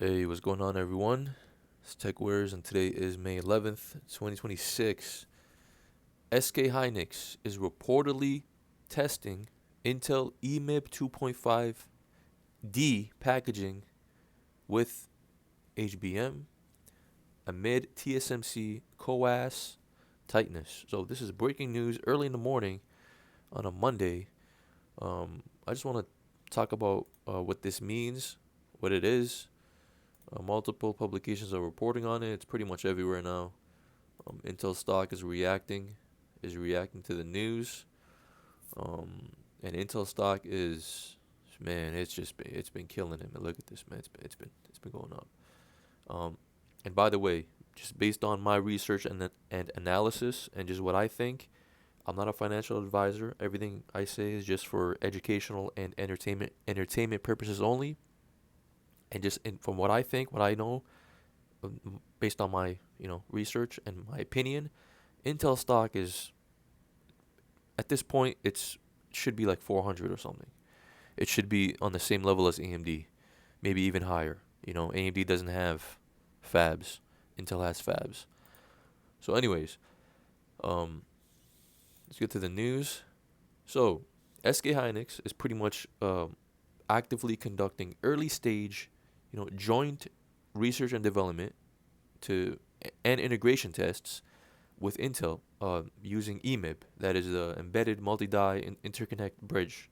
Hey, what's going on, everyone? It's TechWares, and today is May 11th, 2026. SK Hynix is reportedly testing Intel EMIB 2.5D packaging with HBM amid TSMC CoWoS tightness. So, this is breaking news early in the morning on a Monday. I just want to talk about what this means, what it is. Multiple publications are reporting on it. It's pretty much everywhere now. Intel stock is reacting to the news. And Intel stock is, man, it's been killing it. Man, look at this, man. It's been going up. And by the way, just based on my research and analysis and just what I think, I'm not a financial advisor. Everything I say is just for educational and entertainment purposes only. And just from what I think, what I know, based on my research and my opinion, Intel stock is at this point it should be like 400 or something. It should be on the same level as AMD, maybe even higher. AMD doesn't have fabs. Intel has fabs. So, anyways, um, let's get to the news. So, SK Hynix is pretty much actively conducting early stage, joint research and development to and integration tests with Intel using EMIB, that is the embedded multi-die interconnect bridge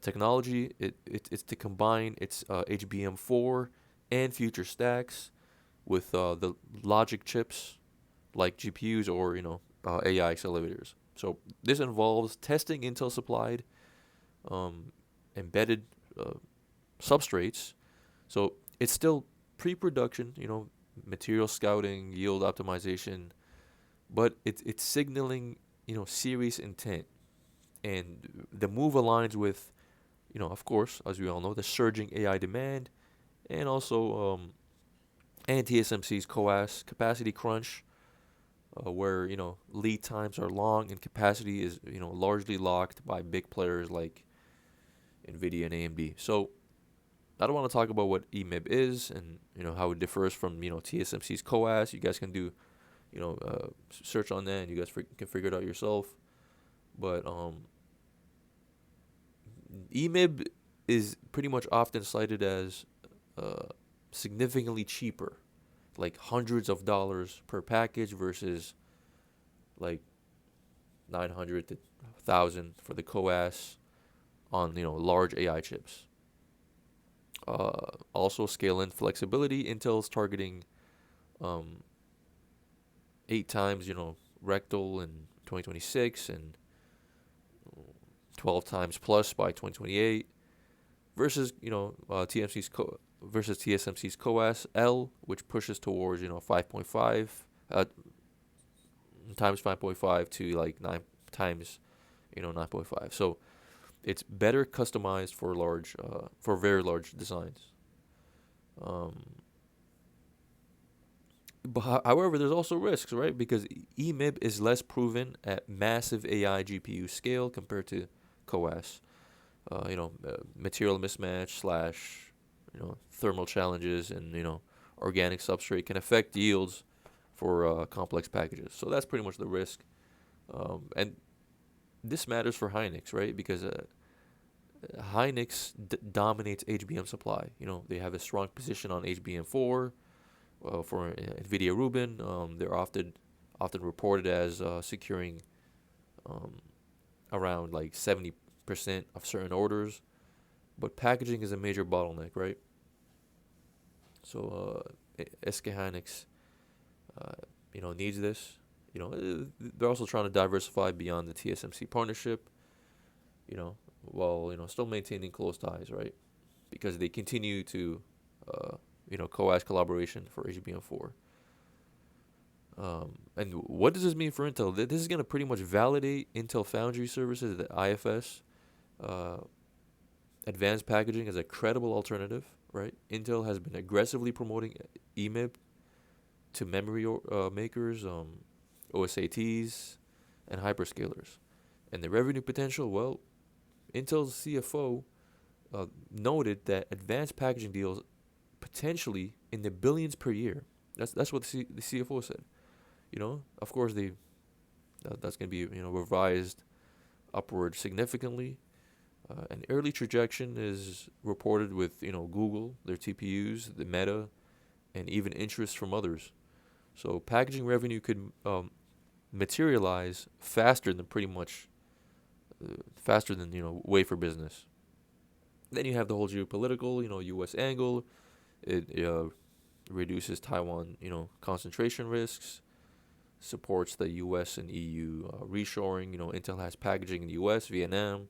technology. It's to combine its HBM4 and future stacks with the logic chips like GPUs or AI accelerators. So this involves testing Intel supplied embedded substrates. So it's still pre-production, material scouting, yield optimization, but it's signaling, serious intent. And the move aligns with, of course, as we all know, the surging AI demand, and also and TSMC's CoWoS capacity crunch, where lead times are long and capacity is largely locked by big players like NVIDIA and AMD. So I don't want to talk about what EMIB is and how it differs from TSMC's CoWoS. You guys can do search on that and you guys can figure it out yourself. But EMIB is pretty much often cited as uh, significantly cheaper, like hundreds of dollars per package versus like 900 to 1,000 for the CoWoS on large AI chips. Also, scale and flexibility. Intel's targeting um, 8 times, rectal in 2026 and 12 times plus by 2028 versus TSMC's CoWoS L, which pushes towards 5.5 times 5.5 to like 9 times 9.5. So it's better customized for very large designs. Um, but however, there's also risks, right? Because EMIB is less proven at massive AI GPU scale compared to CoWoS. Material mismatch slash thermal challenges and organic substrate can affect yields for complex packages. So that's pretty much the risk. And this matters for Hynix, right? Because Hynix dominates HBM supply. They have a strong position on HBM4 for NVIDIA Rubin. They're often reported as securing um, around like 70% of certain orders. But packaging is a major bottleneck, right? So SK Hynix, needs this. They're also trying to diversify beyond the TSMC partnership. While still maintaining close ties, right? Because they continue to, CoWoS collaboration for HBM4. And what does this mean for Intel? This is going to pretty much validate Intel Foundry services, the IFS, uh, advanced packaging as a credible alternative, right? Intel has been aggressively promoting EMIB to memory makers, OSATs, and hyperscalers. And the revenue potential, well, Intel's CFO noted that advanced packaging deals potentially in the billions per year. That's what the CFO said. Of course that's going to be revised upward significantly. An early trajectory is reported with Google, their TPUs, the Meta, and even interest from others. So packaging revenue could materialize faster than wafer business. Then you have the whole geopolitical, U.S. angle. It reduces Taiwan, concentration risks, supports the U.S. and EU reshoring. Intel has packaging in the U.S., Vietnam.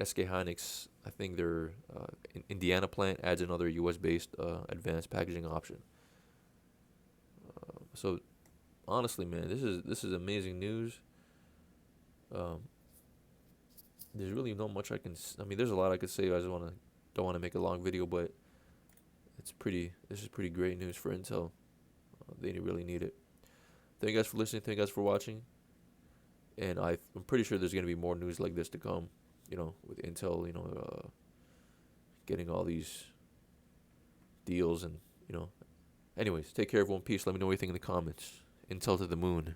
SK Hynix, I think their Indiana plant adds another U.S.-based advanced packaging option. So honestly, man, this is amazing news. There's really not much I can. I mean, there's a lot I could say. I just don't want to make a long video, but this is pretty great news for Intel. They really need it. Thank you guys for listening. Thank you guys for watching. And I'm pretty sure there's gonna be more news like this to come. With Intel, getting all these deals and. Anyways, take care, everyone. Peace. Let me know what you think in the comments. Intel to the moon.